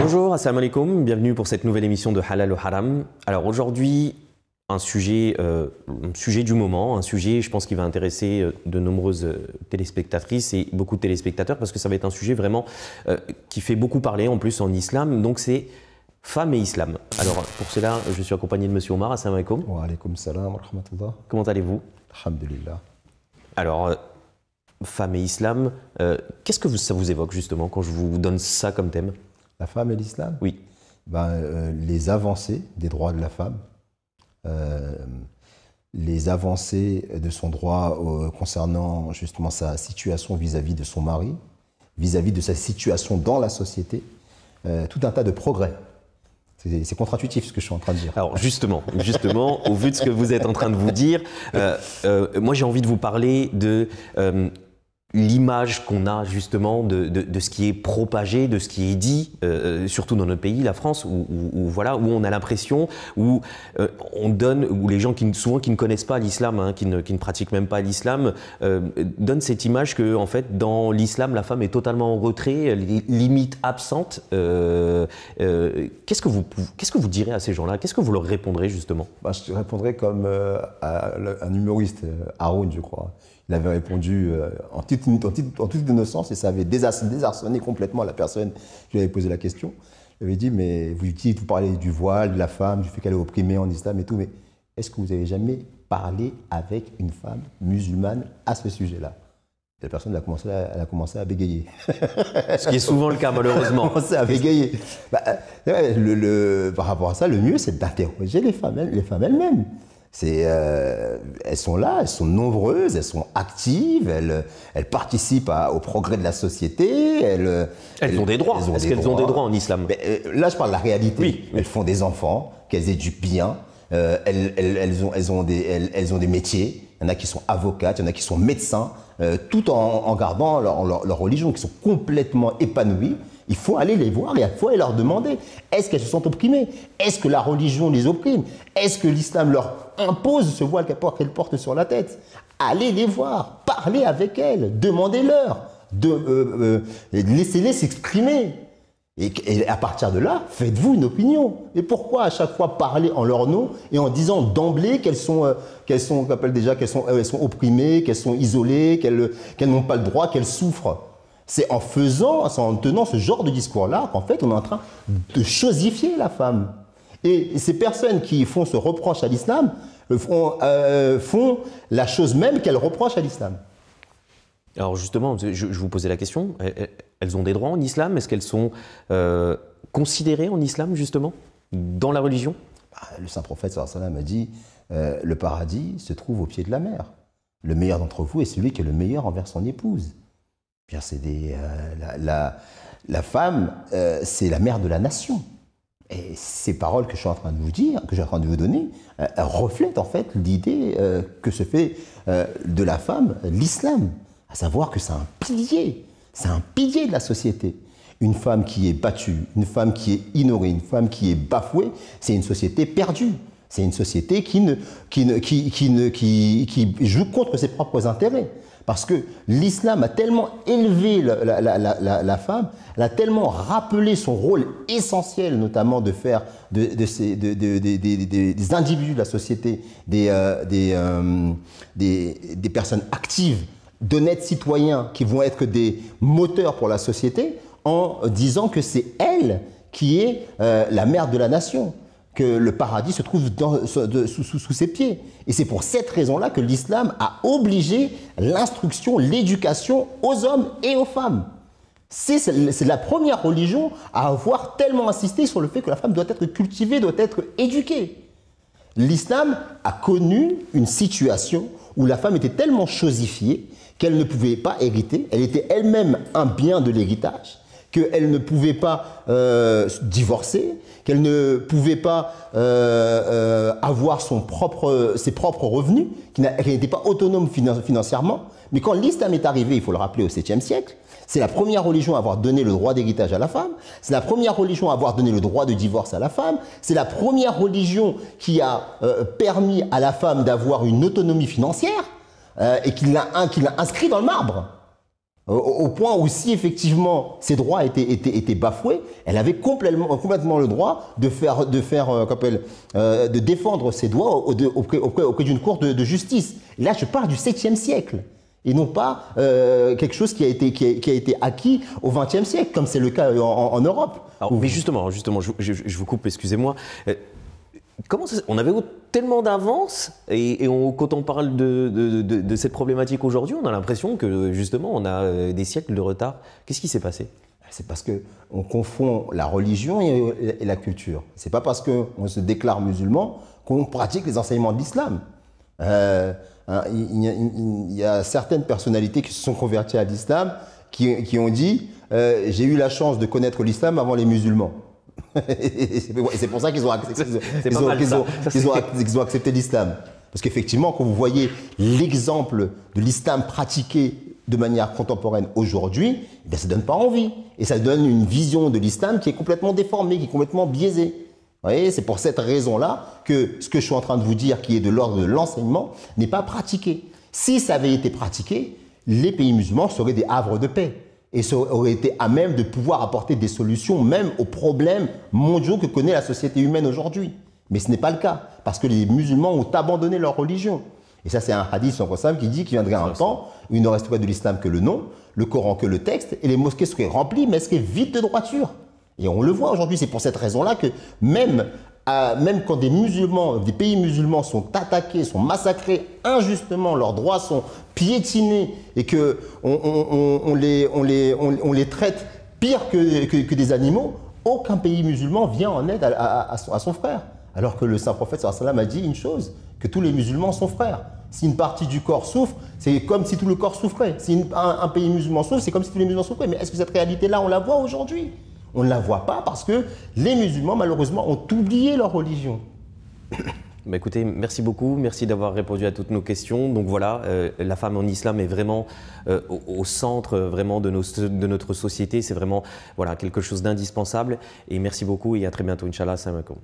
Bonjour, assalamu alaikum, bienvenue pour cette nouvelle émission de Halal ou Haram. Alors aujourd'hui, un sujet du moment, un sujet je pense qui va intéresser de nombreuses téléspectatrices et beaucoup de téléspectateurs parce que ça va être un sujet vraiment qui fait beaucoup parler en plus en islam, donc c'est femmes et islam. Alors pour cela, je suis accompagné de Monsieur Omar, assalamu alaikum. Wa alaikum salam wa rahmatullah. Comment allez-vous? Alhamdulillah. Alors, femme et islam, qu'est-ce que ça vous évoque justement quand je vous donne ça comme thème? La femme et l'islam? Oui. Les avancées des droits de la femme, les avancées de son droit concernant justement sa situation vis-à-vis de son mari, vis-à-vis de sa situation dans la société, tout un tas de progrès. C'est contre-intuitif ce que je suis en train de dire. Alors justement, au vu de ce que vous êtes en train de vous dire, moi j'ai envie de vous parler de l'image qu'on a justement de ce qui est propagé, de ce qui est dit, surtout dans notre pays, la France, où on a l'impression, où on donne, où les gens qui ne connaissent pas l'islam, qui ne pratiquent même pas l'islam, donnent cette image que en fait dans l'islam la femme est totalement en retrait, elle est limite absente. Qu'est-ce que vous direz à ces gens-là? Qu'est-ce que vous leur répondrez justement? Je répondrai comme un humoriste, Haroun, je crois. Il avait répondu en toute innocence et ça avait désarçonné complètement la personne qui lui avait posé la question. Il avait dit, mais vous parlez du voile, de la femme, du fait qu'elle est opprimée en islam et tout, mais est-ce que vous avez jamais parlé avec une femme musulmane à ce sujet-là? La personne elle a commencé à bégayer. Ce qui est souvent le cas malheureusement. Elle a commencé à bégayer. Par rapport à ça, le mieux c'est d'interroger les femmes elles-mêmes. Elles sont là, elles sont nombreuses, elles sont actives, elles participent au progrès de la société. Elles ont des droits. Est-ce qu'elles ont des droits en islam? Là, je parle de la réalité. Oui. Elles font des enfants, qu'elles éduquent bien. Elles ont des métiers. Il y en a qui sont avocates, il y en a qui sont médecins, tout en gardant leur religion, qui sont complètement épanouies. Il faut aller les voir et il faut aller leur demander, est-ce qu'elles se sentent opprimées? Est-ce que la religion les opprime? Est-ce que l'islam leur impose ce voile qu'elles portent sur la tête? Allez les voir, parlez avec elles, demandez-leur, laissez-les s'exprimer. Et à partir de là, faites-vous une opinion. Et pourquoi à chaque fois parler en leur nom et en disant d'emblée qu'elles sont opprimées, qu'elles sont isolées, qu'elles n'ont pas le droit, qu'elles souffrent? C'est en tenant ce genre de discours-là qu'en fait on est en train de chosifier la femme. Et ces personnes qui font ce reproche à l'islam font la chose même qu'elles reprochent à l'islam. Alors justement, je vous posais la question, elles ont des droits en islam? Est-ce qu'elles sont considérées en islam justement, dans la religion? Le saint prophète sallallahu alayhi wa sallam a dit le paradis se trouve au pied de la mer. Le meilleur d'entre vous est celui qui est le meilleur envers son épouse. La femme, c'est la mère de la nation. Et ces paroles que je suis en train de vous dire, que je suis en train de vous donner, reflètent en fait l'idée que se fait de la femme l'islam. À savoir que c'est un pilier de la société. Une femme qui est battue, une femme qui est ignorée, une femme qui est bafouée, c'est une société perdue. C'est une société qui joue contre ses propres intérêts. Parce que l'islam a tellement élevé la femme, elle a tellement rappelé son rôle essentiel, notamment de faire des individus de la société, des personnes actives, d'honnêtes citoyens qui vont être des moteurs pour la société, en disant que c'est elle qui est la mère de la nation, que le paradis se trouve sous ses pieds. Et c'est pour cette raison-là que l'islam a obligé l'instruction, l'éducation aux hommes et aux femmes. C'est la première religion à avoir tellement insisté sur le fait que la femme doit être cultivée, doit être éduquée. L'islam a connu une situation où la femme était tellement chosifiée qu'elle ne pouvait pas hériter, elle était elle-même un bien de l'héritage, qu'elle ne pouvait pas divorcer, qu'elle ne pouvait pas avoir ses propres revenus, qu'elle n'était pas autonome financièrement. Mais quand l'islam est arrivé, il faut le rappeler, au 7e siècle, c'est la première religion à avoir donné le droit d'héritage à la femme, c'est la première religion à avoir donné le droit de divorce à la femme, c'est la première religion qui a permis à la femme d'avoir une autonomie financière et qui l'a inscrit dans le marbre. Au point où si effectivement ses droits étaient bafoués, elle avait complètement le droit de défendre ses droits auprès d'une cour de justice. Et là, je parle du 7e siècle. Et non pas quelque chose qui a été acquis au 20e siècle, comme c'est le cas en Europe. Alors, mais justement, je vous coupe, excusez-moi. On avait tellement d'avance quand on parle de cette problématique aujourd'hui, on a l'impression que justement on a des siècles de retard. Qu'est-ce qui s'est passé? C'est parce qu'on confond la religion et la culture. C'est pas parce qu'on se déclare musulman qu'on pratique les enseignements de l'islam. Il y a certaines personnalités qui se sont converties à l'islam qui ont dit j'ai eu la chance de connaître l'islam avant les musulmans. C'est pour ça qu'ils ont accepté l'islam. Parce qu'effectivement, quand vous voyez l'exemple de l'islam pratiqué de manière contemporaine aujourd'hui, eh ça ne donne pas envie. Et ça donne une vision de l'islam qui est complètement déformée, qui est complètement biaisée. Vous voyez, c'est pour cette raison-là que ce que je suis en train de vous dire, qui est de l'ordre de l'enseignement, n'est pas pratiqué. Si ça avait été pratiqué, les pays musulmans seraient des havres de paix. Et ça aurait été à même de pouvoir apporter des solutions même aux problèmes mondiaux que connaît la société humaine aujourd'hui. Mais ce n'est pas le cas, parce que les musulmans ont abandonné leur religion. Et ça, c'est un hadith sans Qasam qui dit qu'il viendrait un temps où il ne resterait de l'islam que le nom, le Coran que le texte, et les mosquées seraient remplies, mais elles seraient vides de droiture. Et on le voit aujourd'hui, c'est pour cette raison-là que même quand des pays musulmans sont attaqués, sont massacrés injustement, leurs droits sont piétinés et qu'on les traite pire que des animaux, aucun pays musulman vient en aide à son frère. Alors que le saint prophète sallallahu alayhi wa sallam a dit une chose, que tous les musulmans sont frères. Si une partie du corps souffre, c'est comme si tout le corps souffrait. Si un pays musulman souffre, c'est comme si tous les musulmans souffraient. Mais est-ce que cette réalité-là, on la voit aujourd'hui? On ne la voit pas parce que les musulmans, malheureusement, ont oublié leur religion. Bah écoutez, merci beaucoup, merci d'avoir répondu à toutes nos questions. Donc voilà, la femme en islam est vraiment au centre vraiment de notre société. C'est vraiment voilà, quelque chose d'indispensable. Et merci beaucoup et à très bientôt, Inch'Allah. Assalamu alaikum.